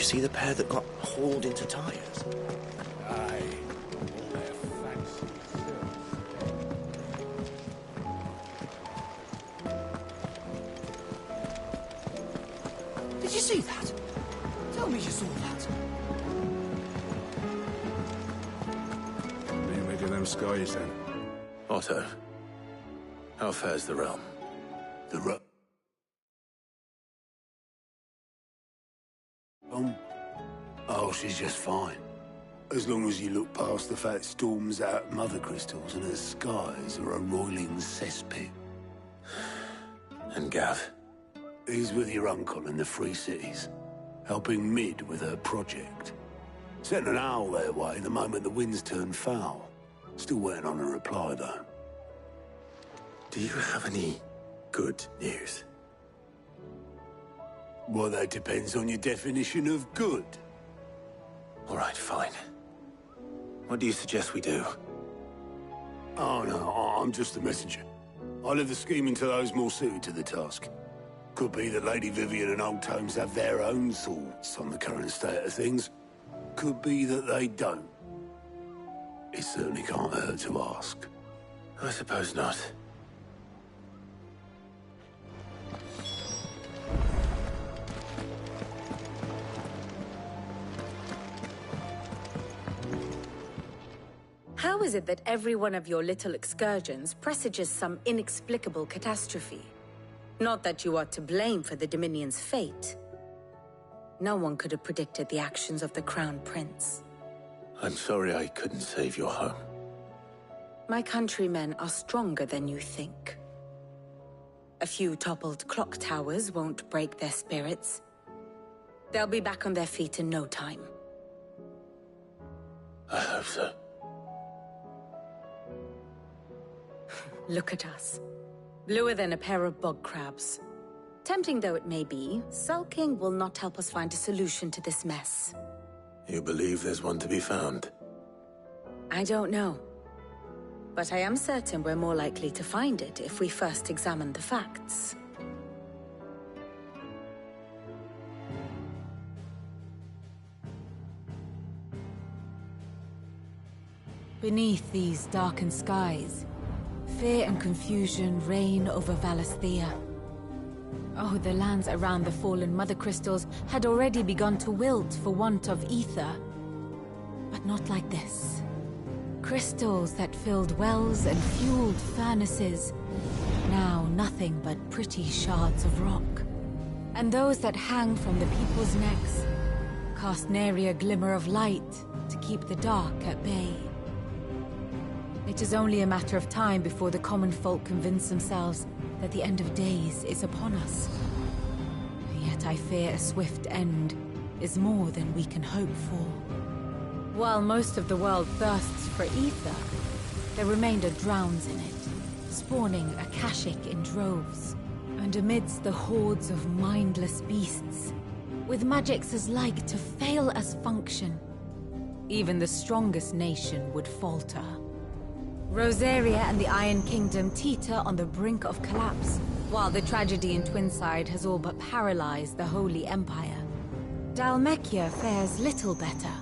you see the pair that got hauled into tires? Aye. All their fancy Did you see that? Tell me you saw that. What do you make of them skies, then? Otto, how fares the realm? The Oh, she's just fine. As long as you look past the fat storms out at Mother Crystals and her skies are a roiling cesspit. And Gav? He's with your uncle in the Free Cities, helping Mid with her project. Sent an owl their way the moment the winds turned foul. Still waiting on a reply, though. Do you have any good news? Well, that depends on your definition of good. All right, fine. What do you suggest we do? Oh, no, I'm just the messenger. I leave the scheming to those more suited to the task. Could be that Lady Vivian and Old Tomes have their own thoughts on the current state of things. Could be that they don't. It certainly can't hurt to ask. I suppose not. How is it that every one of your little excursions presages some inexplicable catastrophe? Not that you are to blame for the Dominion's fate. No one could have predicted the actions of the Crown Prince. I'm sorry I couldn't save your home. My countrymen are stronger than you think. A few toppled clock towers won't break their spirits. They'll be back on their feet in no time. I hope so. Look at us. Bluer than a pair of bog crabs. Tempting though it may be, sulking will not help us find a solution to this mess. You believe there's one to be found? I don't know. But I am certain we're more likely to find it if we first examine the facts. Beneath these darkened skies, fear and confusion reign over Valisthea. Oh, the lands around the fallen Mother Crystals had already begun to wilt for want of ether. But not like this. Crystals that filled wells and fueled furnaces, now nothing but pretty shards of rock. And those that hang from the people's necks cast nary a glimmer of light to keep the dark at bay. It is only a matter of time before the common folk convince themselves that the end of days is upon us. Yet I fear a swift end is more than we can hope for. While most of the world thirsts for ether, the remainder drowns in it, spawning Akashic in droves. And amidst the hordes of mindless beasts, with magics as like to fail as function, even the strongest nation would falter. Rosaria and the Iron Kingdom teeter on the brink of collapse, while the tragedy in Twinside has all but paralyzed the Holy Empire. Dhalmekia fares little better.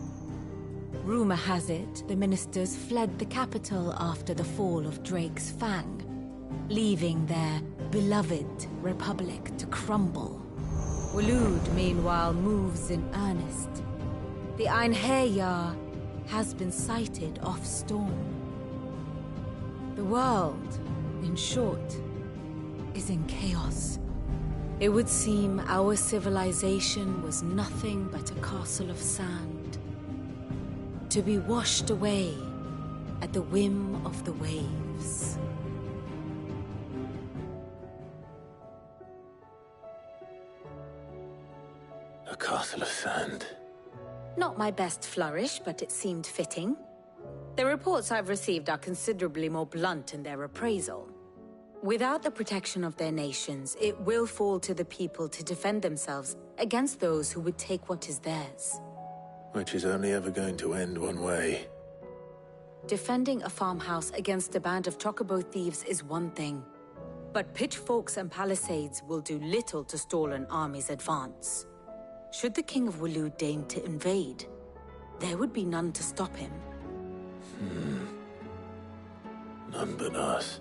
Rumor has it the ministers fled the capital after the fall of Drake's Fang, leaving their beloved republic to crumble. Waloed, meanwhile, moves in earnest. The Einherjar has been sighted off Storm. The world, in short, is in chaos. It would seem our civilization was nothing but a castle of sand, to be washed away at the whim of the waves. A castle of sand. Not my best flourish, but it seemed fitting. The reports I've received are considerably more blunt in their appraisal. Without the protection of their nations, it will fall to the people to defend themselves against those who would take what is theirs. Which is only ever going to end one way. Defending a farmhouse against a band of chocobo thieves is one thing, but pitchforks and palisades will do little to stall an army's advance. Should the King of Waloed deign to invade, there would be none to stop him. None but us.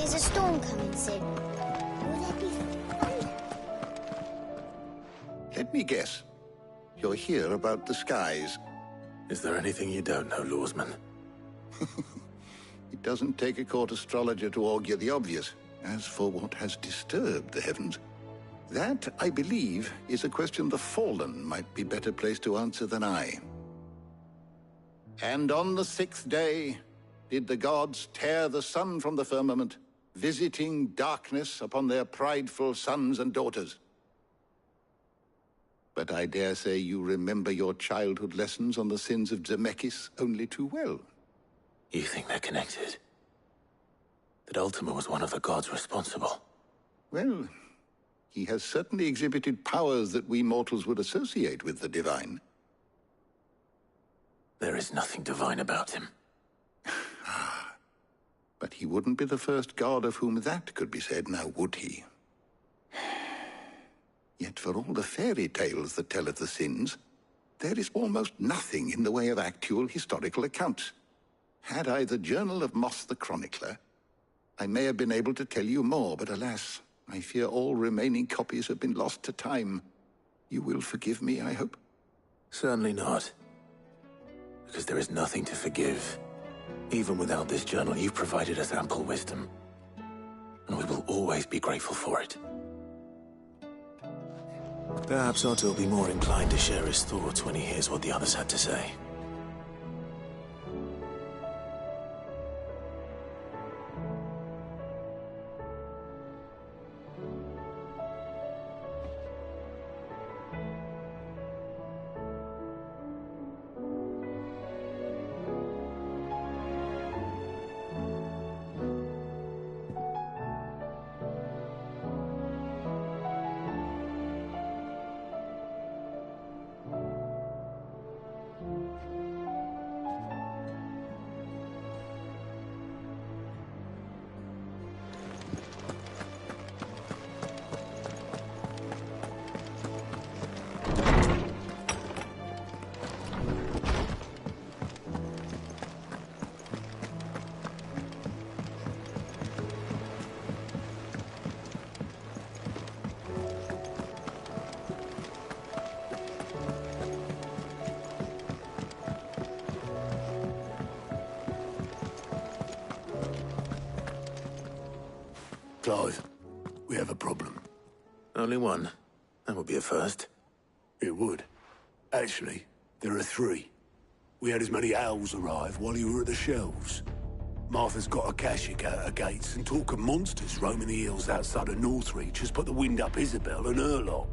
Is a storm coming soon? Will there be thunder? Let me guess. You're here about the skies. Is there anything you don't know, Lawsman? It doesn't take a court astrologer to augur the obvious. As for what has disturbed the heavens, that, I believe, is a question the Fallen might be better placed to answer than I. And on the 6th day did the gods tear the sun from the firmament, visiting darkness upon their prideful sons and daughters. But I dare say you remember your childhood lessons on the sins of Zemeckis only too well. You think they're connected? That Ultima was one of the gods responsible? Well, he has certainly exhibited powers that we mortals would associate with the divine. There is nothing divine about him. But he wouldn't be the first god of whom that could be said, now would he? Yet for all the fairy tales that tell of the sins, there is almost nothing in the way of actual historical accounts. Had I the Journal of Moss the Chronicler, I may have been able to tell you more, but alas, I fear all remaining copies have been lost to time. You will forgive me, I hope? Certainly not. Because there is nothing to forgive. Even without this journal, you've provided us ample wisdom. And we will always be grateful for it. Perhaps Otto will be more inclined to share his thoughts when he hears what the others had to say. Clive, we have a problem. Only one. That would be a first. It would. Actually, there are 3. We had as many owls arrive while you were at the shelves. Martha's got a Kashyyyk out her gates, and talk of monsters roaming the hills outside of Northreach has put the wind up Isabel and her lot.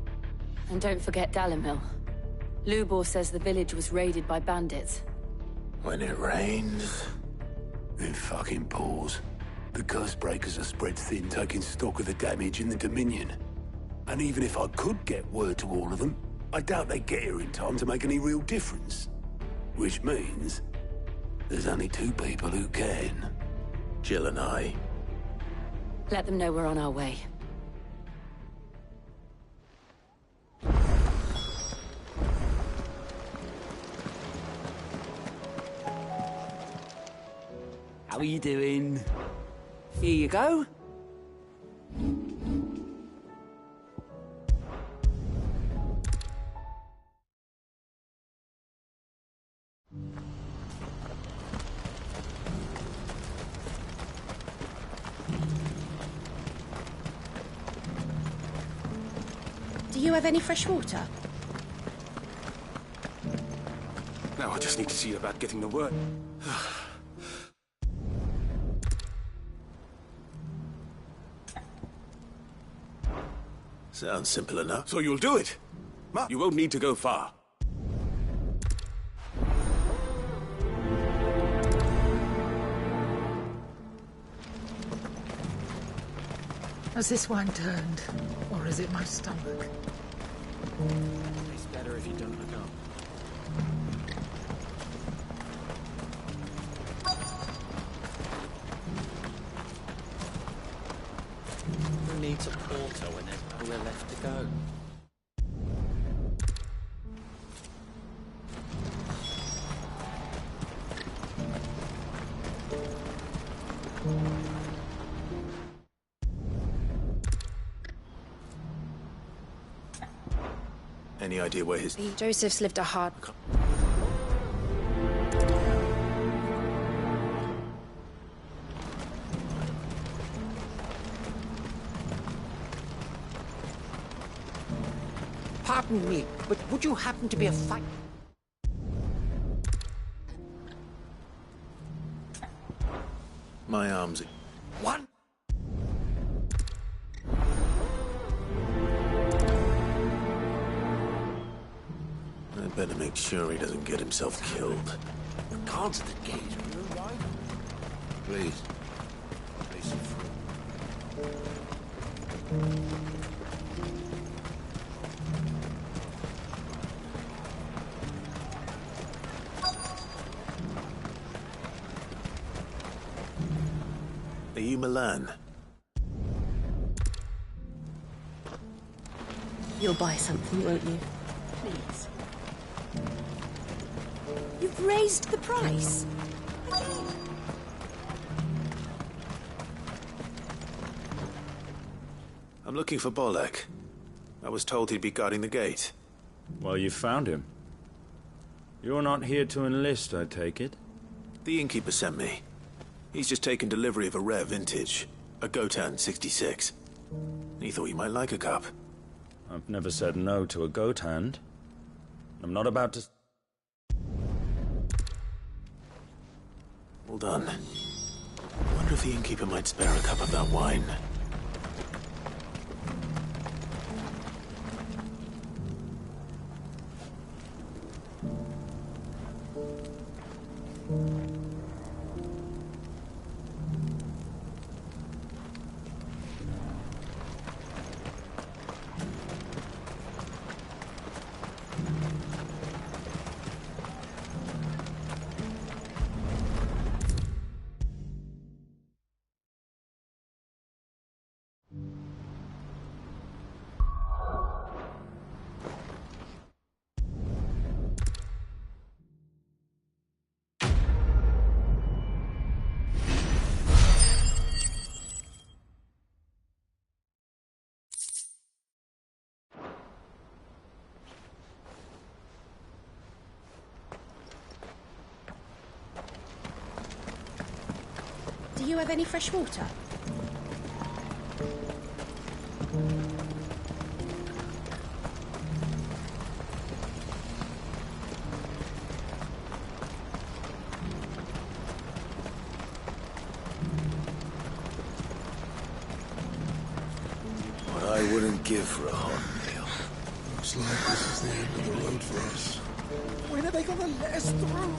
And don't forget Dalimil. Lubor says the village was raided by bandits. When it rains... It fucking pours. The Cursebreakers are spread thin, taking stock of the damage in the Dominion. And even if I could get word to all of them, I doubt they'd get here in time to make any real difference. Which means... there's only 2 people who can. Jill and I. Let them know we're on our way. How are you doing? Here you go. Do you have any fresh water? Now I just need to see about getting the word. Sounds simple enough. So you'll do it? You won't need to go far. Has this wine turned, or is it my stomach? It's better if you don't look up. Who needs a porter when there's nowhere left to go? Any idea where his... Joseph's lived a hard... Pardon me, but would you happen to be a fight? My arms... One? I'd better make sure he doesn't get himself killed. The guards at the gate, are you all right? Please. Place it through. Are you Milan? You'll buy something, won't you? Please. You've raised the price. I'm looking for Bolek. I was told he'd be guarding the gate. Well, you found him. You're not here to enlist, I take it? The innkeeper sent me. He's just taken delivery of a rare vintage, a Gotan 66. He thought you might like a cup. I've never said no to a goat hand. I'm not about to... Well done. I wonder if the innkeeper might spare a cup of that wine. Do you have any fresh water? What I wouldn't give for a hot meal. Looks like this is the end of the road for us. When are they gonna let us through?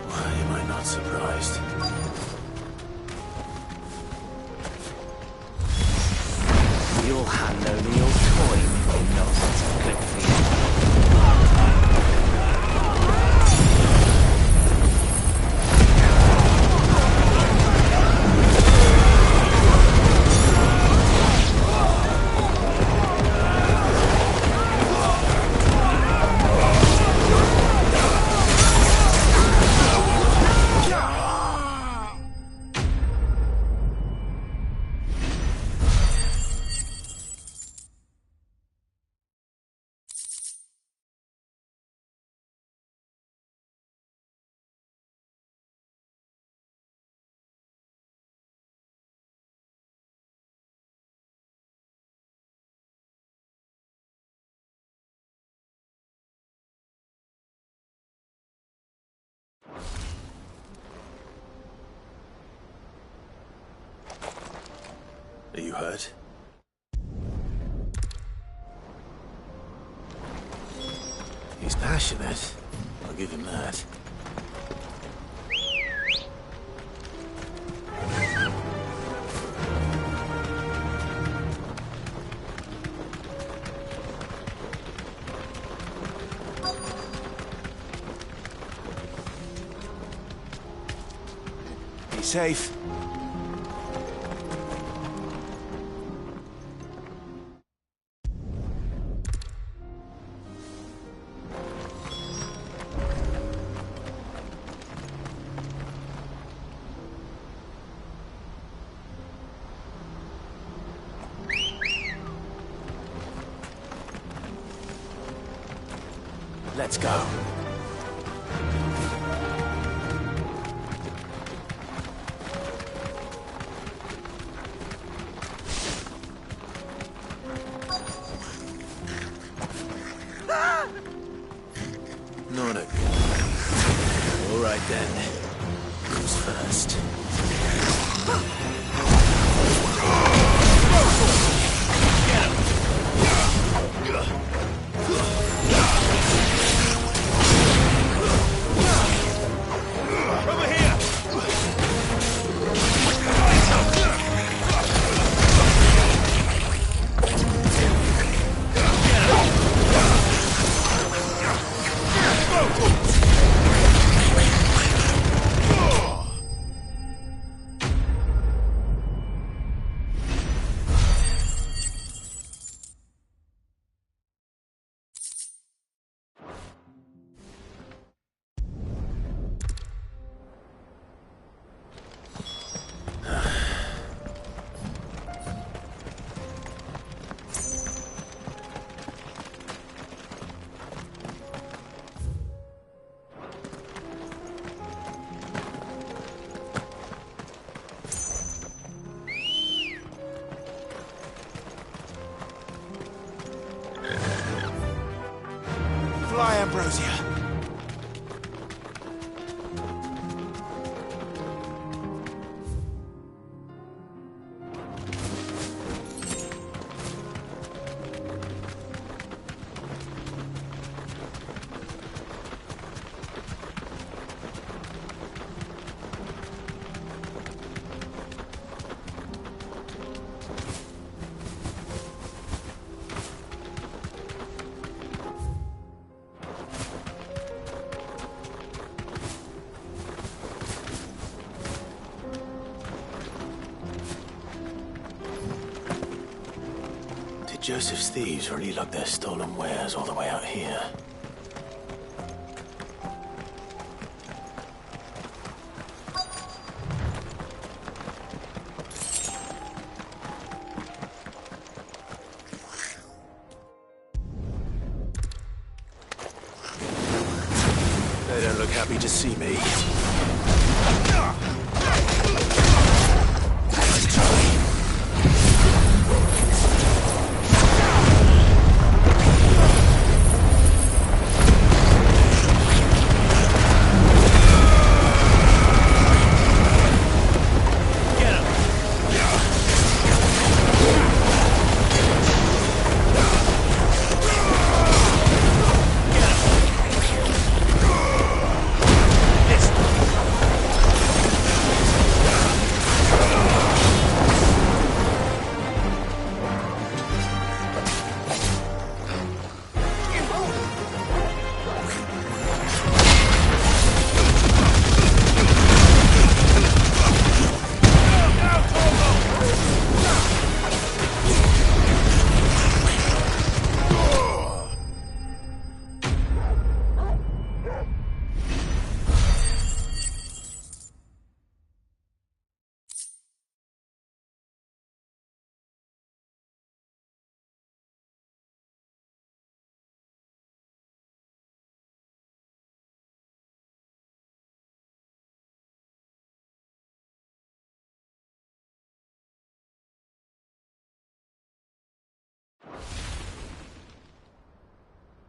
Why am I not surprised? You'll hand over your coin if you know what's good for you. Are you hurt? He's passionate. I'll give him that. Be safe. Let's go. Not a... All right then. Who's first? Fly, Ambrosia. Joseph's thieves really lug their stolen wares all the way out here. They don't look happy to see me. Let's try.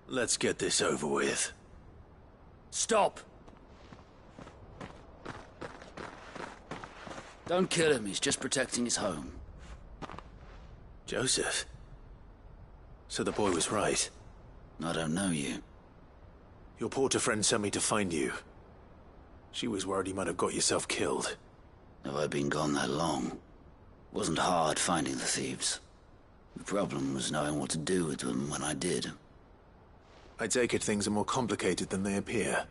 Let's get this over with. Stop! Don't kill him, he's just protecting his home. Joseph? So the boy was right. I don't know you. Your porter friend sent me to find you. She was worried you might have got yourself killed. Have I been gone that long? Wasn't hard finding the thieves. The problem was knowing what to do with them when I did. I take it things are more complicated than they appear.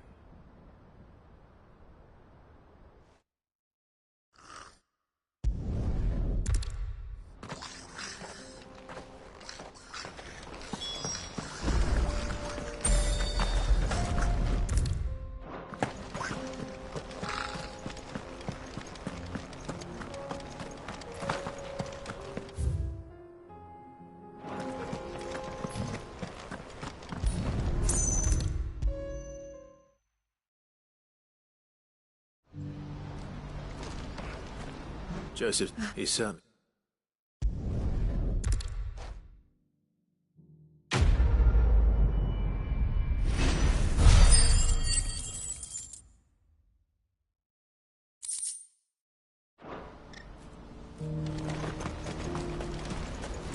Joseph, his son.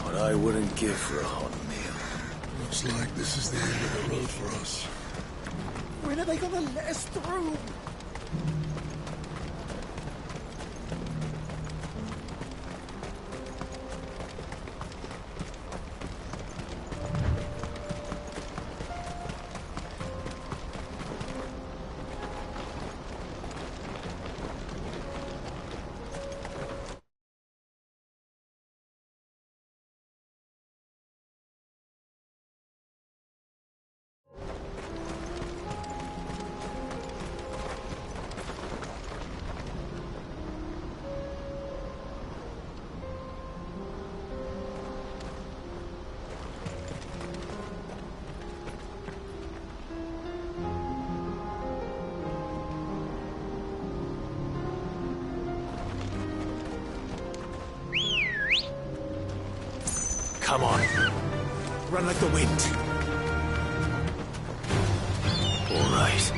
What I wouldn't give for a hot meal. Looks like this is the end of the road for us. When are they gonna let us through? Come on. Run like the wind. All right.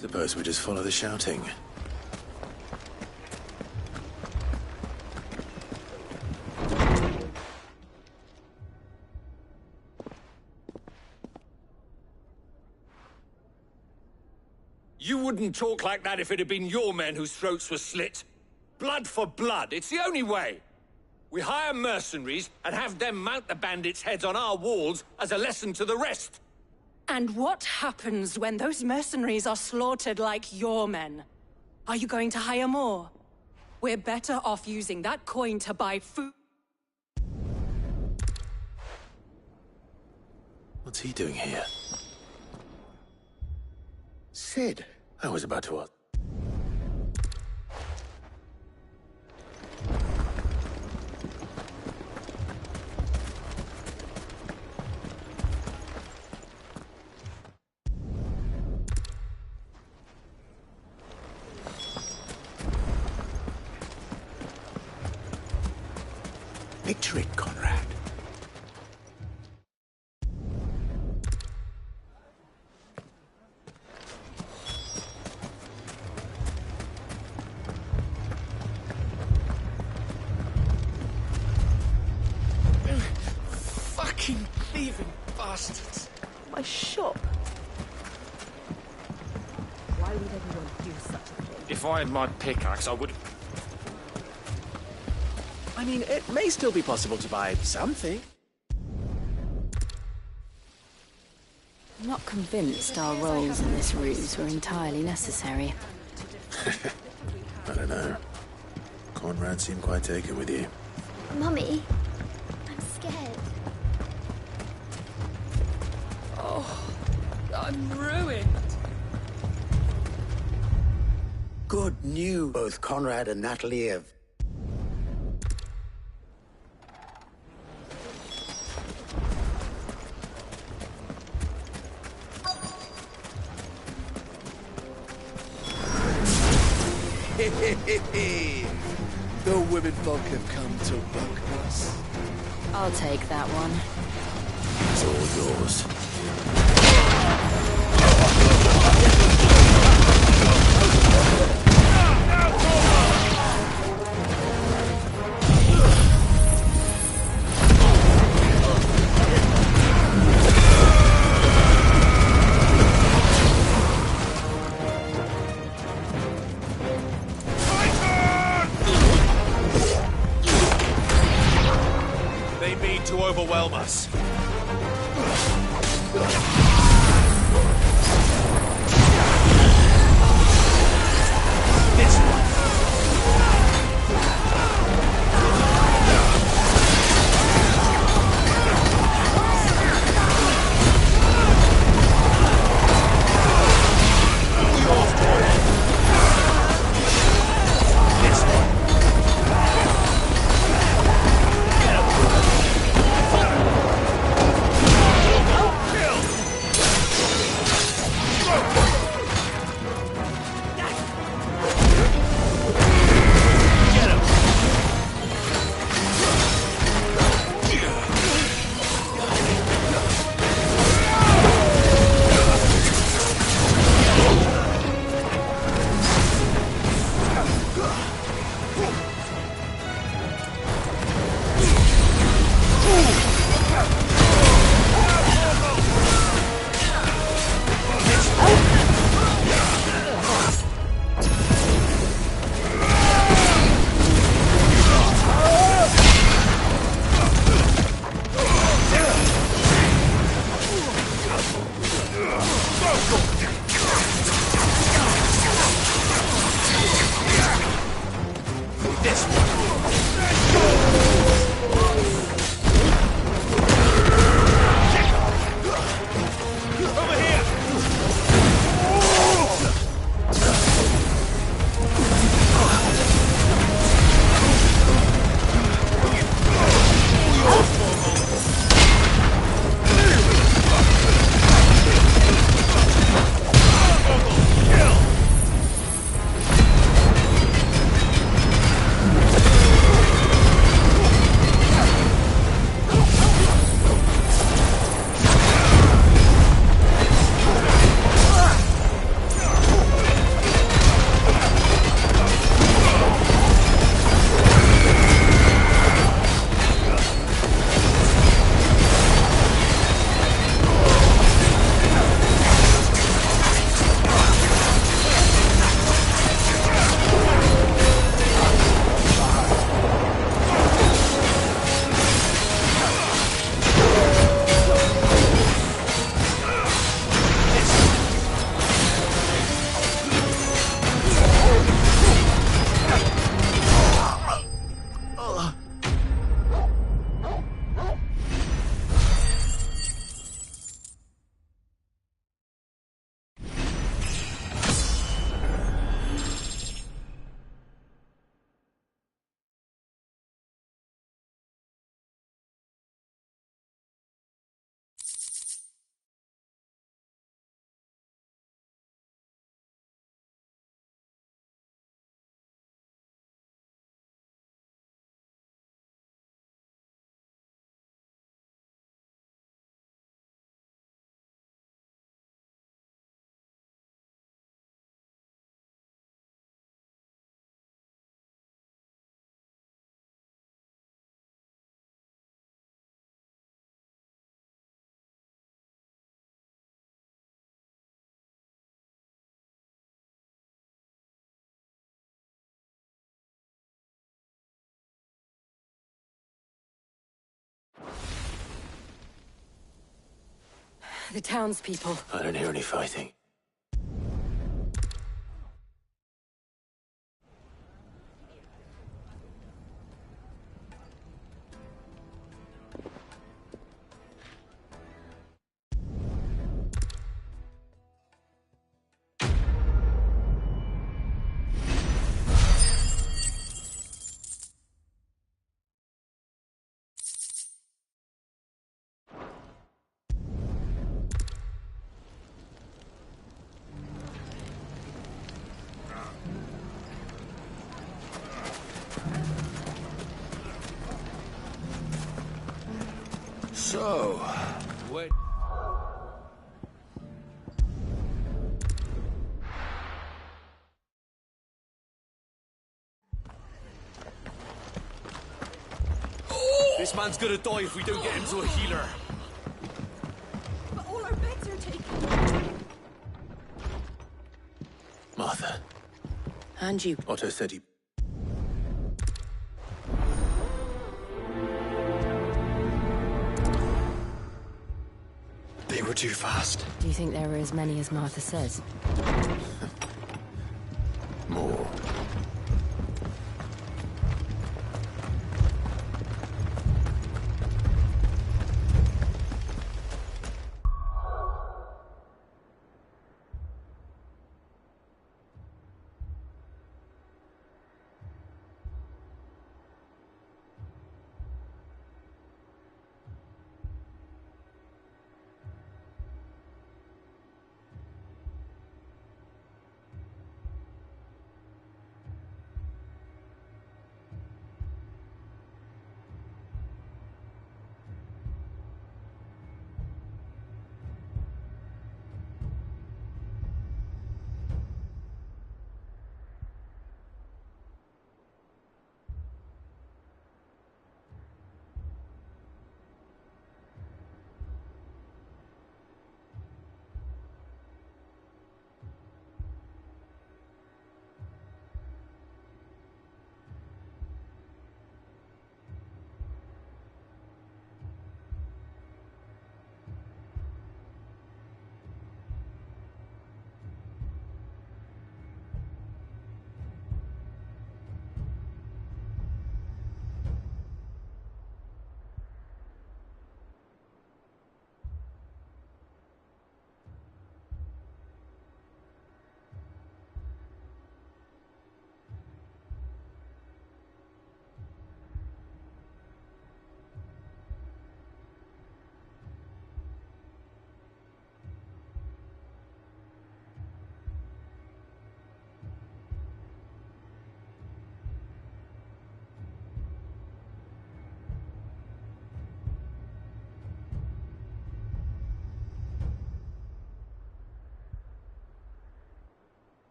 Suppose we just follow the shouting. You wouldn't talk like that if it had been your men whose throats were slit. Blood for blood, it's the only way. We hire mercenaries and have them mount the bandits' heads on our walls as a lesson to the rest. And what happens when those mercenaries are slaughtered like your men? Are you going to hire more? We're better off using that coin to buy food. What's he doing here? Cid. I was about to ask. Picture it, Conrad. Fucking thieving bastards. My shop. Why would anyone do such a thing? If I had my pickaxe, I would... I mean, it may still be possible to buy something. I'm not convinced our roles in this ruse were entirely necessary. I don't know. Conrad seemed quite taken with you. Mummy, I'm scared. Oh, I'm ruined. Good news. Both Conrad and Natalie have... The women folk have come to welcome us. I'll take that one. It's all yours. They mean to overwhelm us. This one. This one. The townspeople. I don't hear any fighting. So, Wait. this man's gonna die if we don't get him to a healer. But all our beds are taken. Martha. And you. Otto said he... They were too fast. Do you think there are as many as Martha says? More.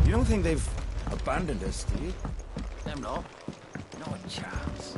You don't think they've abandoned us, do you? Them not. Not a chance.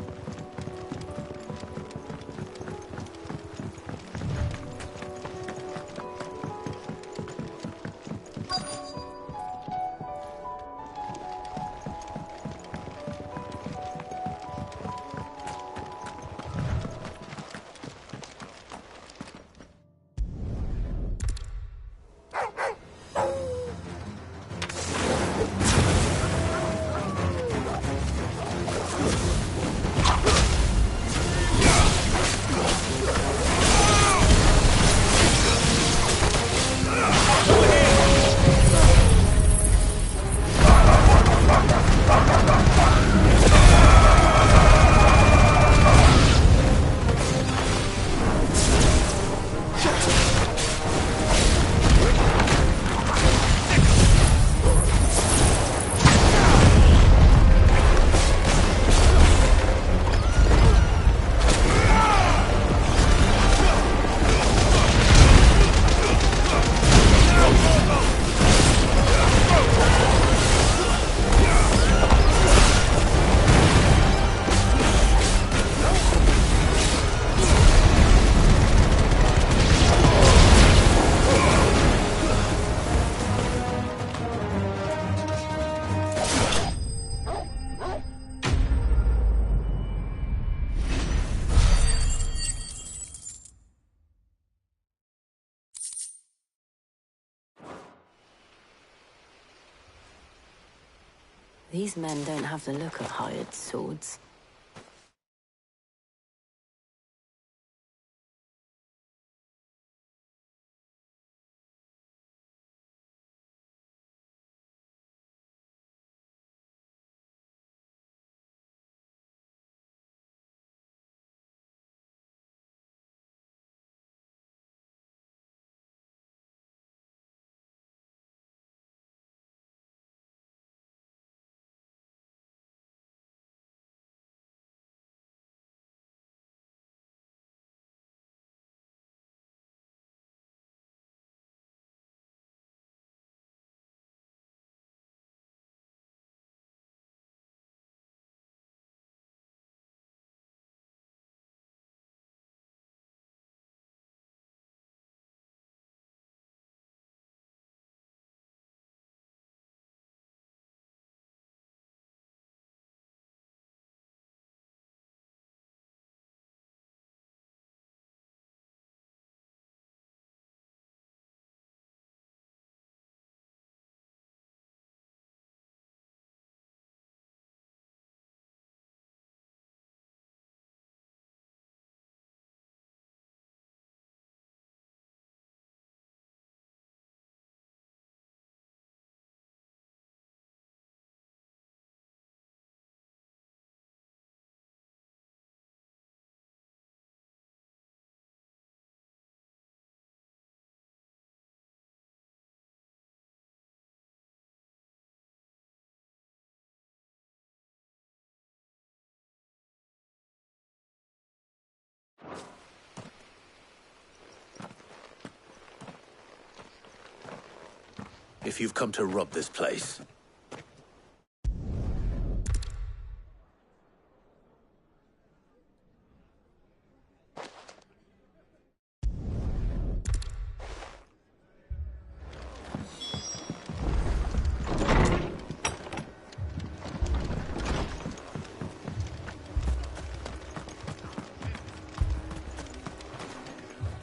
These men don't have the look of hired swords. If you've come to rob this place,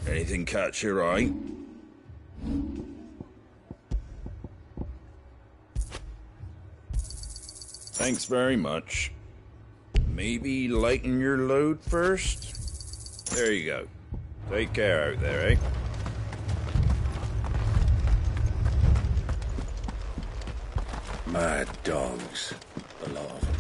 anything catch your eye? Thanks very much. Maybe lighten your load first? There you go. Take care out there, eh? Mad dogs. A lot of them.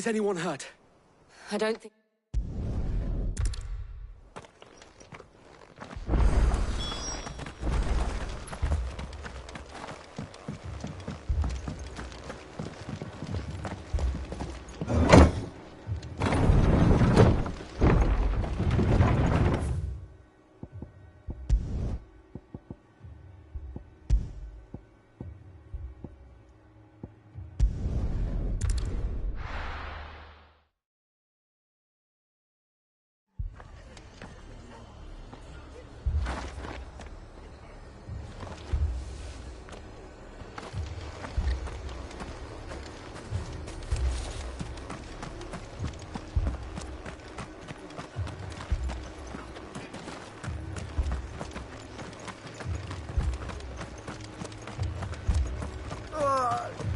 Is anyone hurt? I don't think...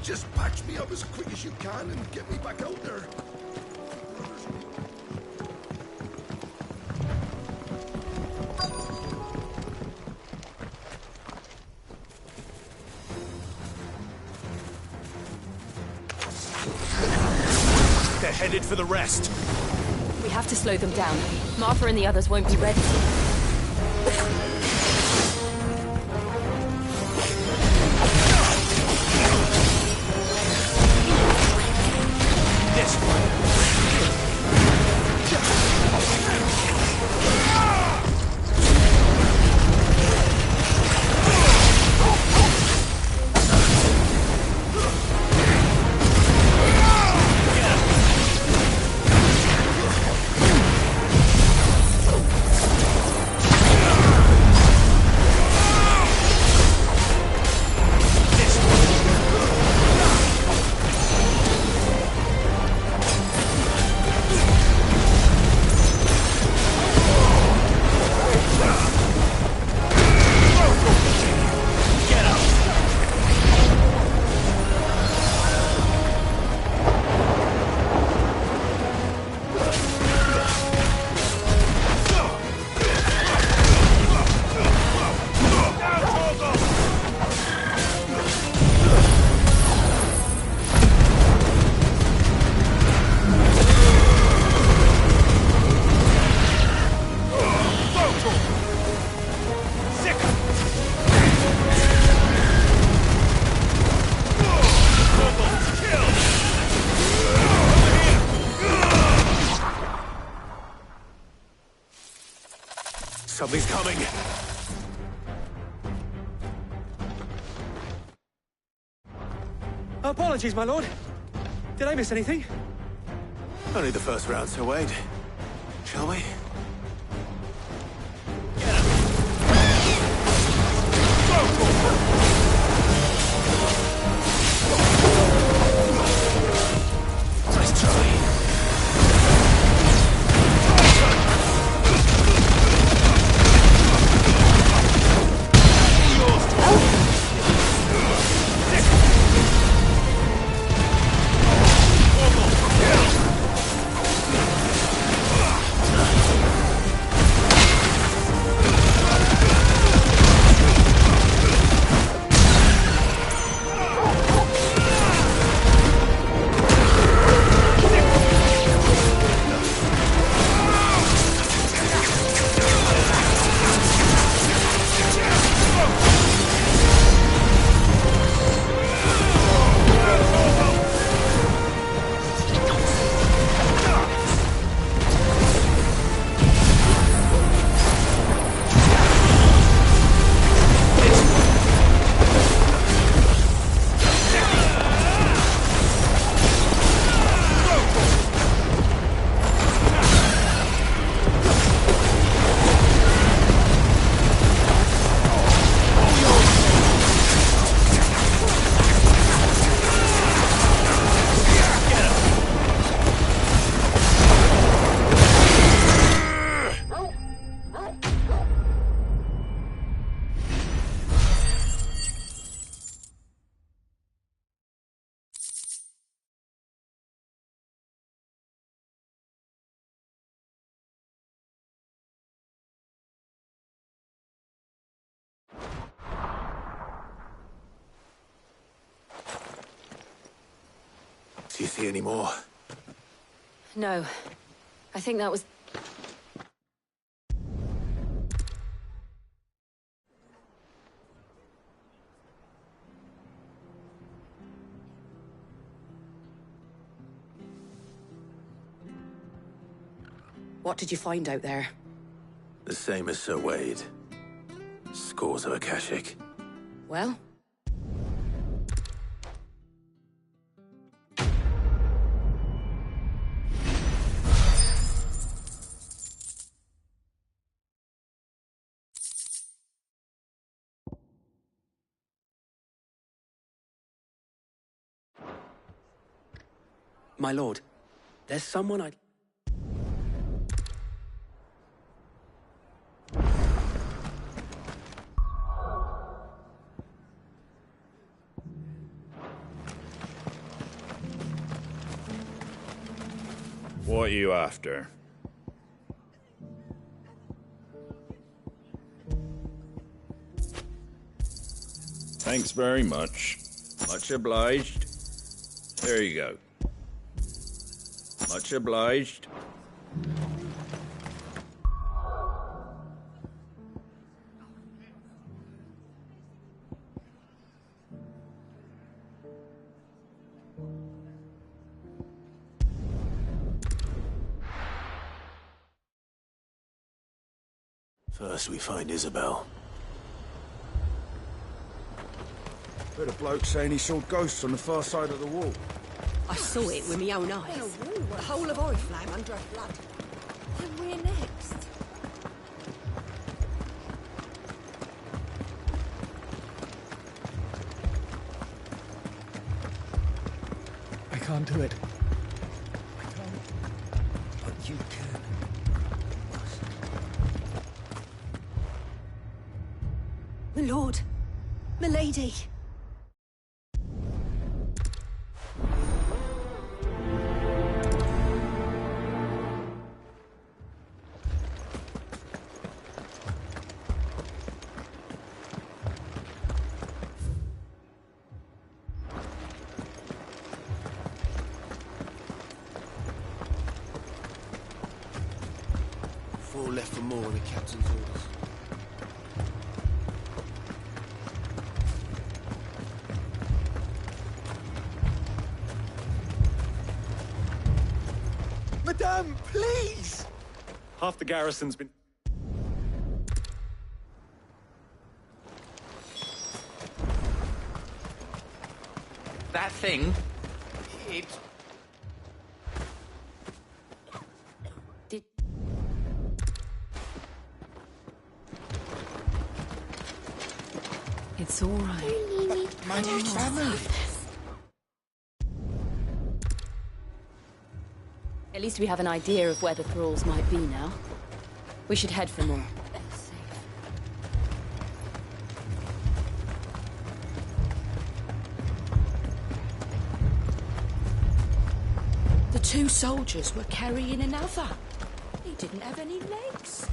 Just patch me up as quick as you can and get me back out there. They're headed for the rest. We have to slow them down. Martha and the others won't be ready. Something's coming. Apologies, my lord. Did I miss anything? Only the first round, Sir Wade. Shall we? Nice try. Do you see any more? No. I think that was... What did you find out there? The same as Sir Wade. Scores of Akashic. Well? My lord, there's someone I... What are you after? Thanks very much. Much obliged. There you go. Much obliged. First we find Isabel. Heard a bloke saying he saw ghosts on the far side of the wall. I saw it with my own eyes. The whole of Oriflamme under a flood. And where next? I can't do it. I can't. But you can. My lord. My lady. Four left for more on the captain's orders. Madame, please! Half the garrison's been... That thing... it... It's all right. My dear family. At least we have an idea of where the thralls might be now. We should head for more. The two soldiers were carrying another. He didn't have any legs.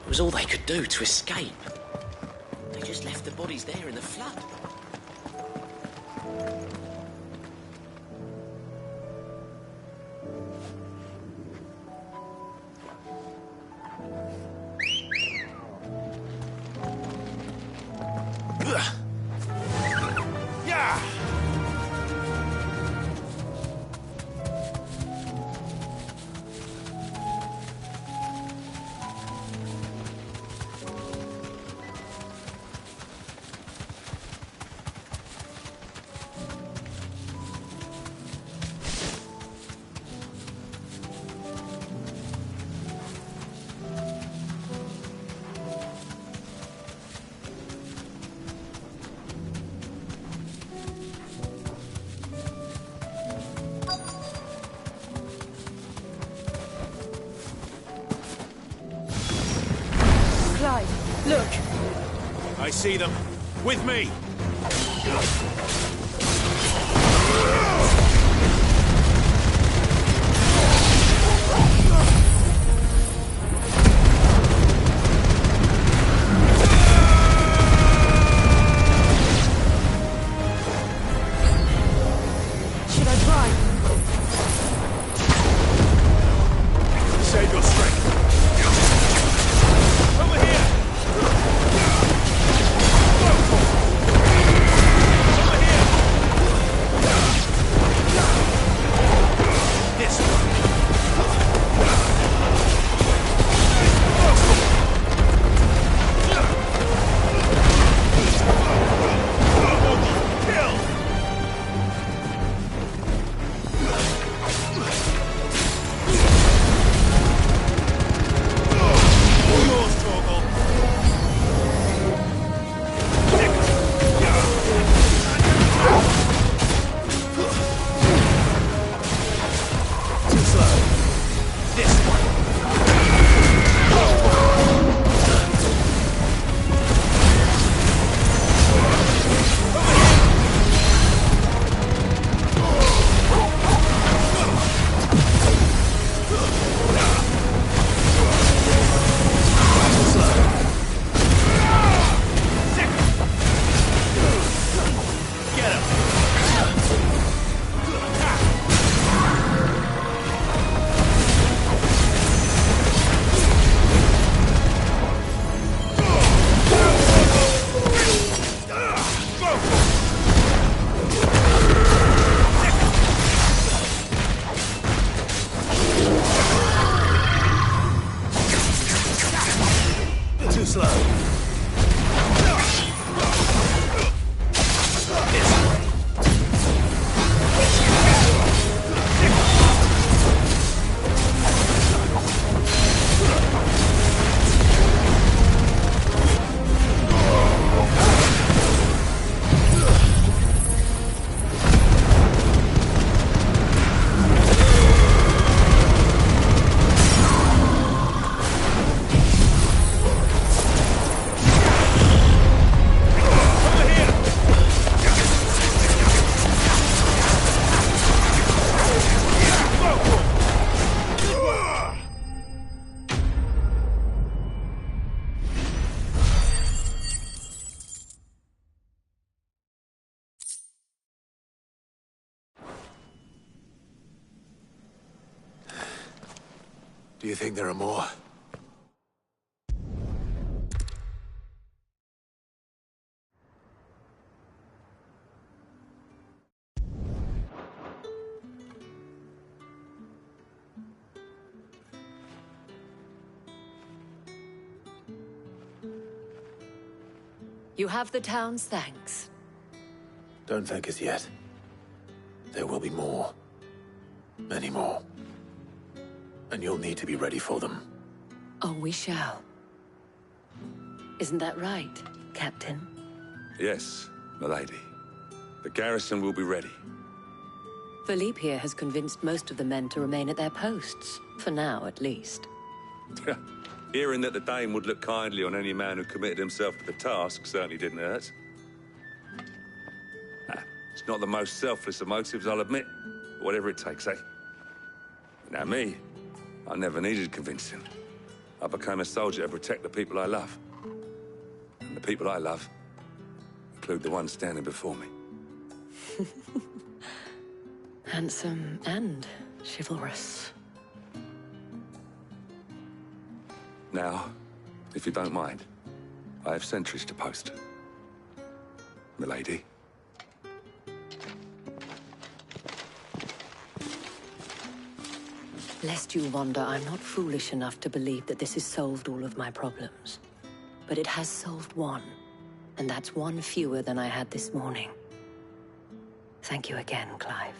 It was all they could do to escape. They just left the bodies there in the flood. Clive, look! I see them. With me! slow. Do you think there are more? You have the town's thanks. Don't thank us yet. There will be more. Many more. And you'll need to be ready for them. Oh, we shall. Isn't that right, Captain? Yes, milady. The garrison will be ready. Philippe here has convinced most of the men to remain at their posts. For now, at least. Hearing that the Dane would look kindly on any man who committed himself to the task certainly didn't hurt. It's not the most selfless of motives, I'll admit. But whatever it takes, eh? Now me, I never needed convincing. I became a soldier to protect the people I love. And the people I love include the ones standing before me. Handsome and chivalrous. Now, if you don't mind, I have sentries to post. Milady. Lest you wonder, I'm not foolish enough to believe that this has solved all of my problems. But it has solved one, and that's one fewer than I had this morning. Thank you again, Clive.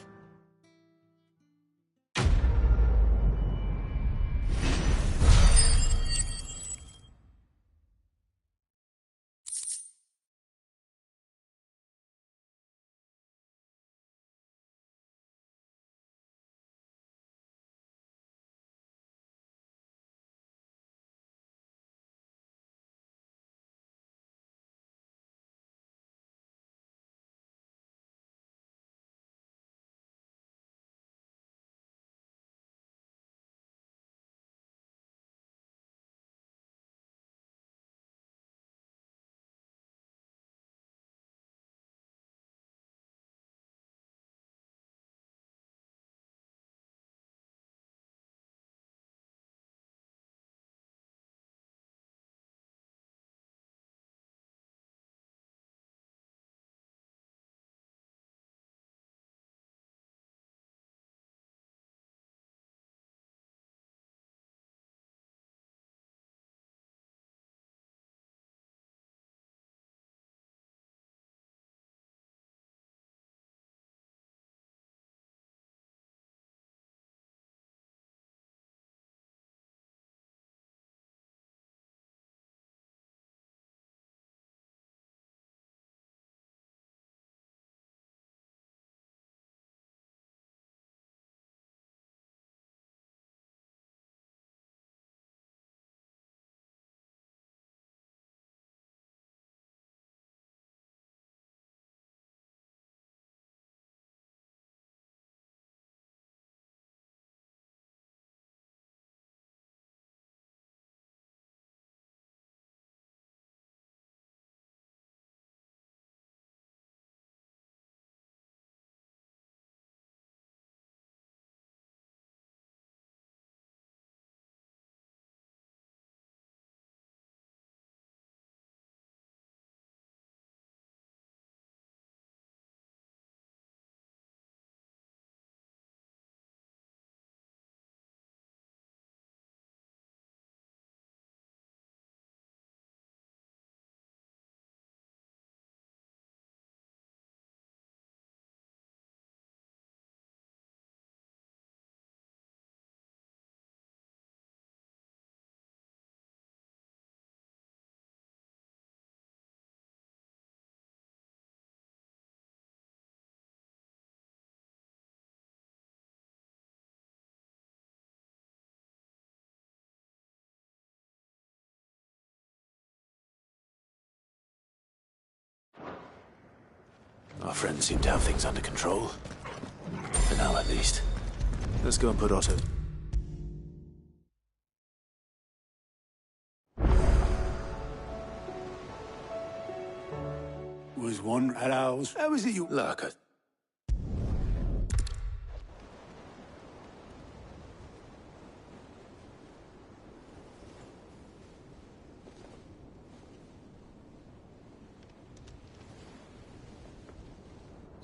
Our friends seem to have things under control. For now, at least. Let's go and put Otto. Was one at ours? How was it you... Lurker.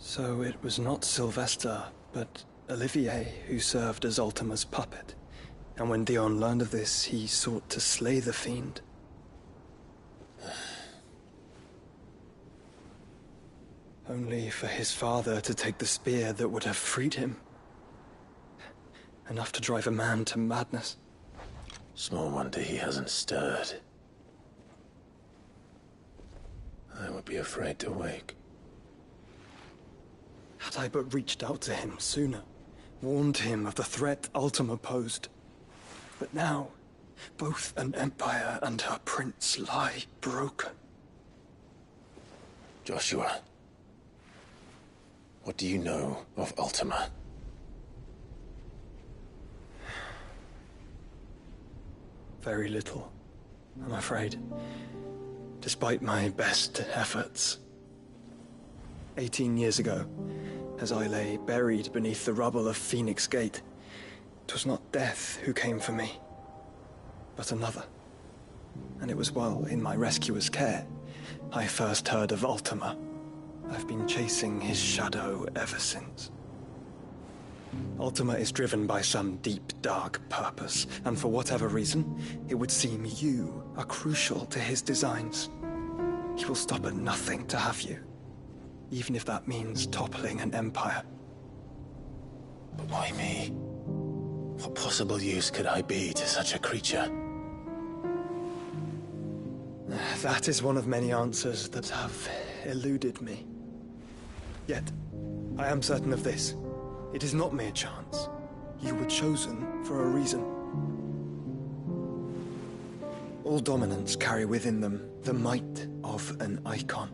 So it was not Sylvester, but Olivier who served as Ultima's puppet. And when Dion learned of this, he sought to slay the fiend. Only for his father to take the spear that would have freed him. Enough to drive a man to madness. Small wonder he hasn't stirred. I would be afraid to wake. Had I but reached out to him sooner, warned him of the threat Ultima posed. But now, both an empire and her prince lie broken. Joshua, what do you know of Ultima? Very little, I'm afraid. Despite my best efforts. 18 years ago, as I lay buried beneath the rubble of Phoenix Gate, 'twas not death who came for me, but another. And it was while in my rescuer's care, I first heard of Ultima. I've been chasing his shadow ever since. Ultima is driven by some deep, dark purpose, and for whatever reason, it would seem you are crucial to his designs. He will stop at nothing to have you, even if that means toppling an empire. But why me? What possible use could I be to such a creature? That is one of many answers that have eluded me. Yet, I am certain of this. It is not mere chance. You were chosen for a reason. All dominants carry within them the might of an icon.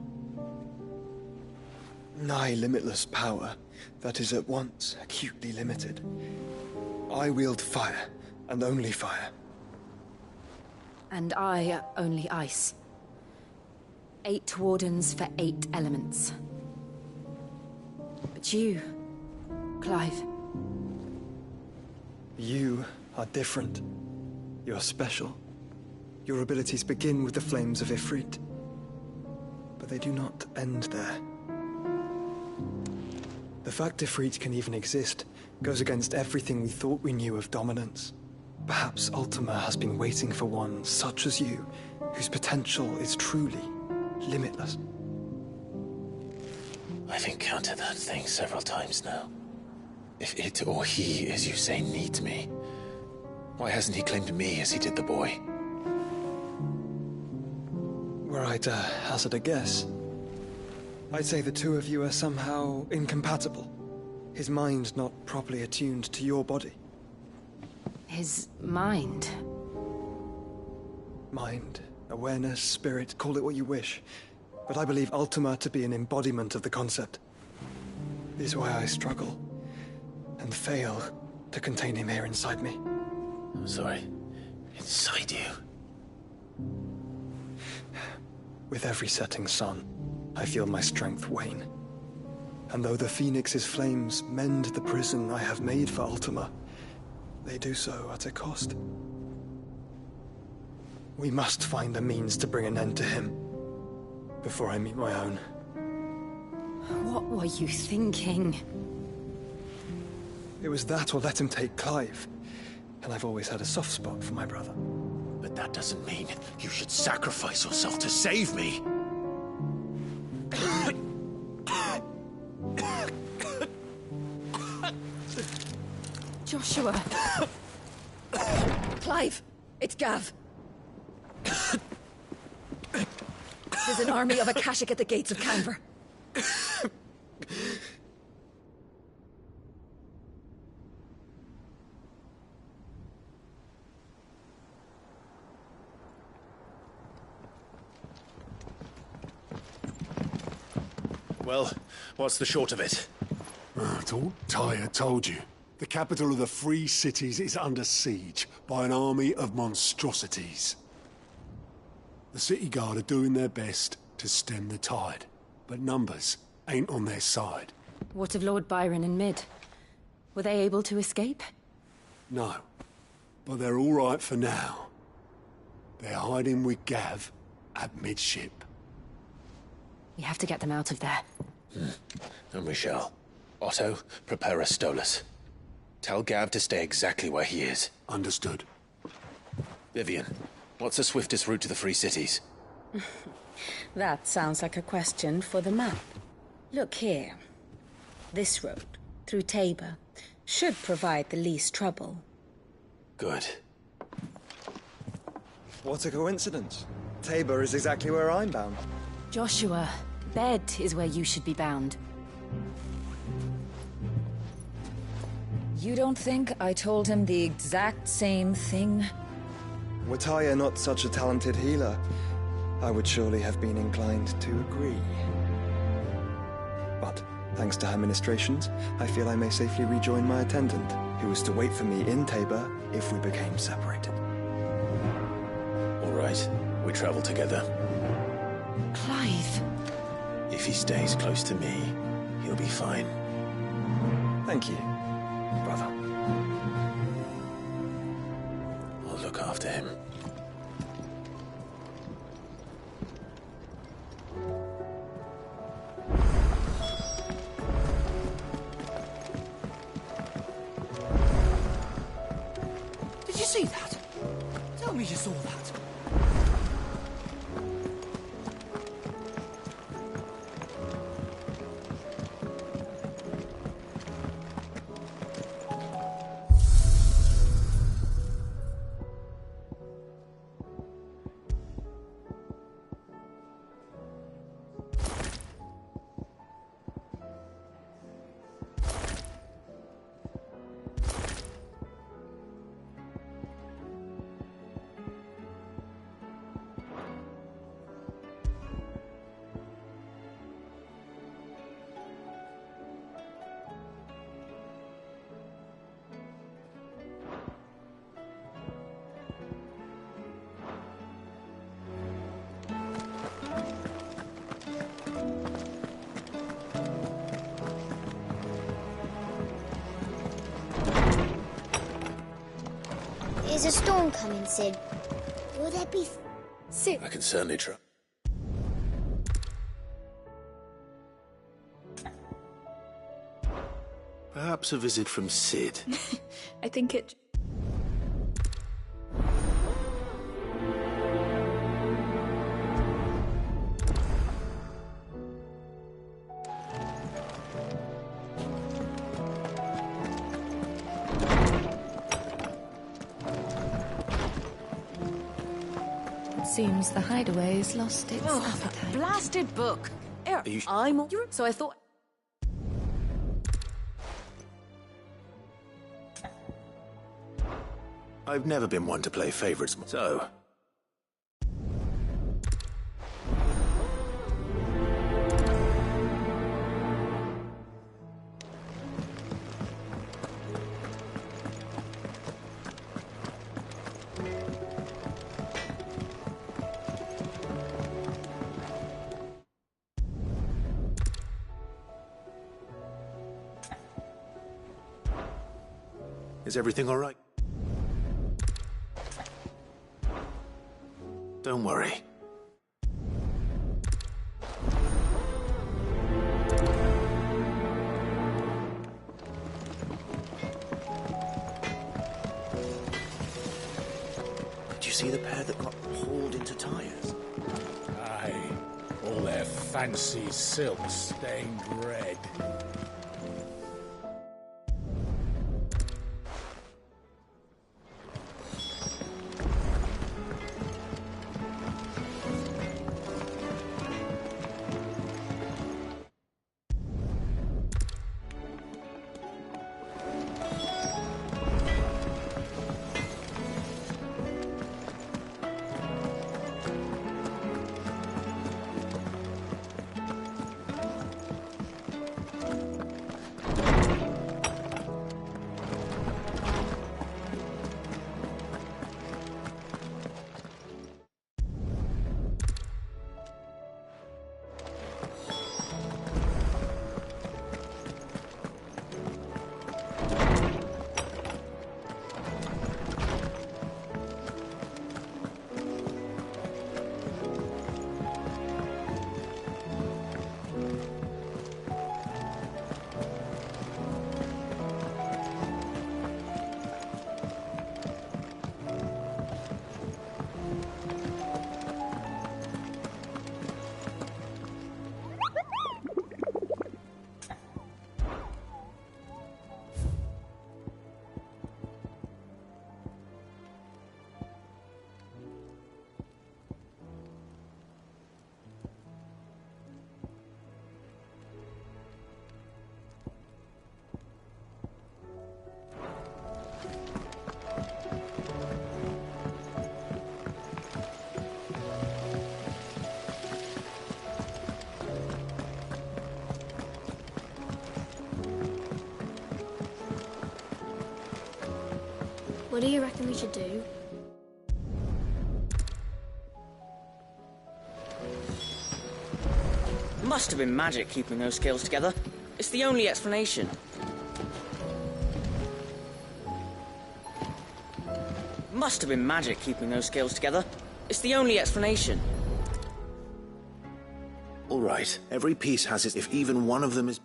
Nigh limitless power that is at once acutely limited. I wield fire, and only fire. And I only ice. 8 wardens for 8 elements. But you, Clive. You are different. You're special. Your abilities begin with the flames of Ifrit. But they do not end there. The fact Ifrit can even exist goes against everything we thought we knew of dominance. Perhaps Ultima has been waiting for one such as you, whose potential is truly limitless. I've encountered that thing several times now. If it or he, as you say, needs me, why hasn't he claimed me as he did the boy? Were I to hazard a guess, I'd say the two of you are somehow incompatible. His mind not properly attuned to your body. His mind? Mind, awareness, spirit, call it what you wish. But I believe Ultima to be an embodiment of the concept. This is why I struggle and fail to contain him here inside me. I'm sorry. Inside you? With every setting sun, I feel my strength wane. And though the Phoenix's flames mend the prison I have made for Ultima, they do so at a cost. We must find a means to bring an end to him before I meet my own. What were you thinking? It was that or let him take Clive. And I've always had a soft spot for my brother. But that doesn't mean you should sacrifice yourself to save me. Joshua. Clive, it's Gav. There's an army of Akashic at the gates of Canver. Well, what's the short of it? Thought Tyre told you. The capital of the Free Cities is under siege by an army of monstrosities. The City Guard are doing their best to stem the tide, but numbers ain't on their side. What of Lord Byron and Mid? Were they able to escape? No, but they're all right for now. They're hiding with Gav at midship. We have to get them out of there. And we shall. Otto, prepare a Stolas. Tell Gav to stay exactly where he is. Understood. Vivian, what's the swiftest route to the Free Cities? That sounds like a question for the map. Look here. This road, through Tabor, should provide the least trouble. Good. What a coincidence. Tabor is exactly where I'm bound. Joshua, Bed is where you should be bound. You don't think I told him the exact same thing? Were Tyre not such a talented healer, I would surely have been inclined to agree. But, thanks to her ministrations, I feel I may safely rejoin my attendant, who was to wait for me in Tabor if we became separated. All right, we travel together. Clive. If he stays close to me, he'll be fine. Thank you, brother. I'll look after him. Did you see that? Tell me you saw that. Is a storm coming, Sid? Will there be... Sid? I can certainly try. Perhaps a visit from Sid. I think it... Seems the hideaway's lost its appetite. Blasted book. You I'm... So I thought... I've never been one to play favorites, so... Is everything all right? Don't worry. Did you see the pair that got hauled into Tyres? Aye. All their fancy silks stained red. What do you reckon we should do? Must have been magic keeping those scales together. It's the only explanation. Must have been magic keeping those scales together. It's the only explanation. All right, every piece has its... If even one of them is...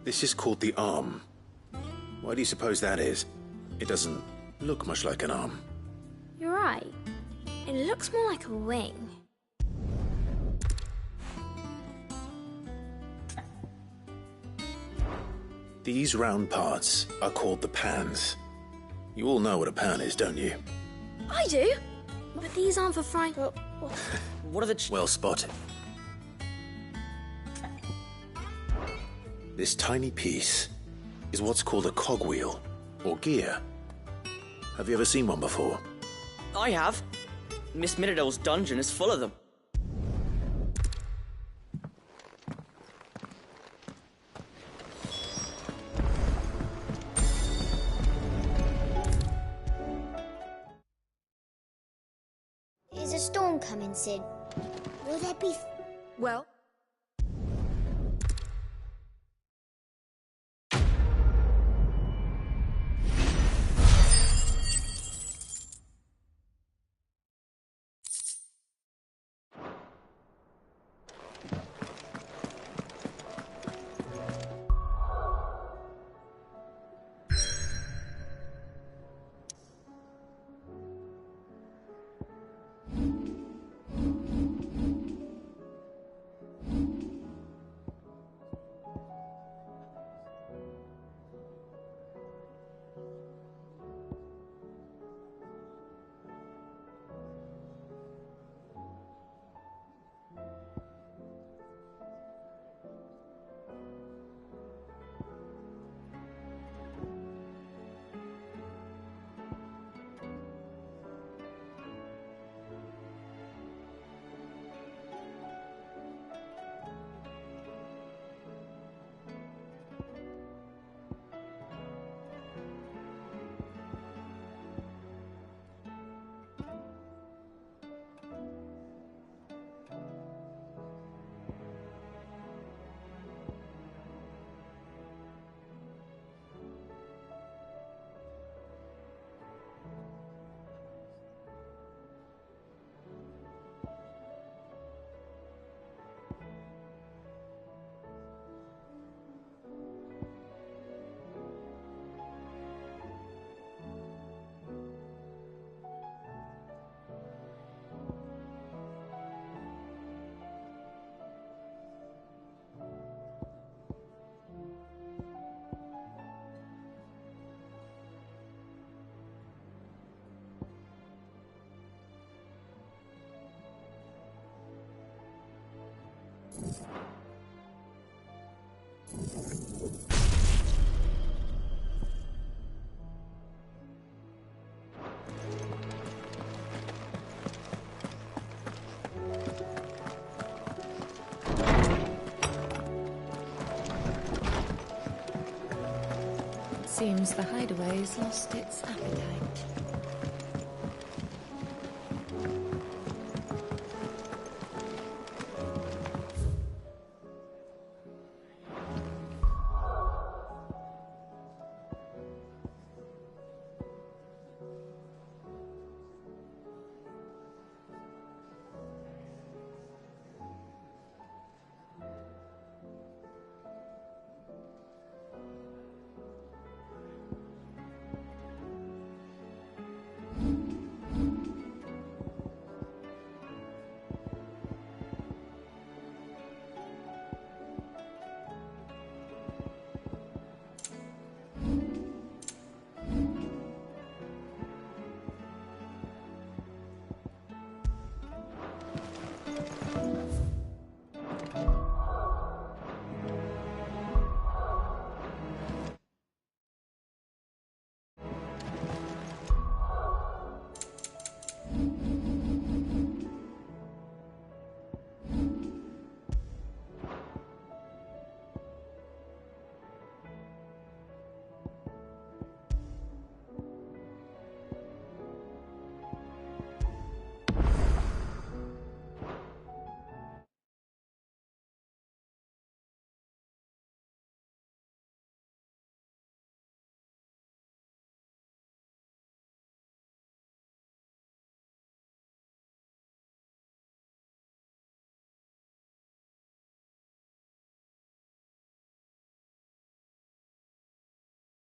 This is called the arm. Why do you suppose that is? It doesn't look much like an arm. You're right. It looks more like a wing. These round parts are called the pans. You all know what a pan is, don't you? I do. But these aren't for frying... What are the... Well spotted. This tiny piece is what's called a cogwheel, or gear. Have you ever seen one before? I have. Miss Mirabelle's dungeon is full of them. Is a storm coming, Sid? Will there be... Well... Seems the hideaway's lost its appetite.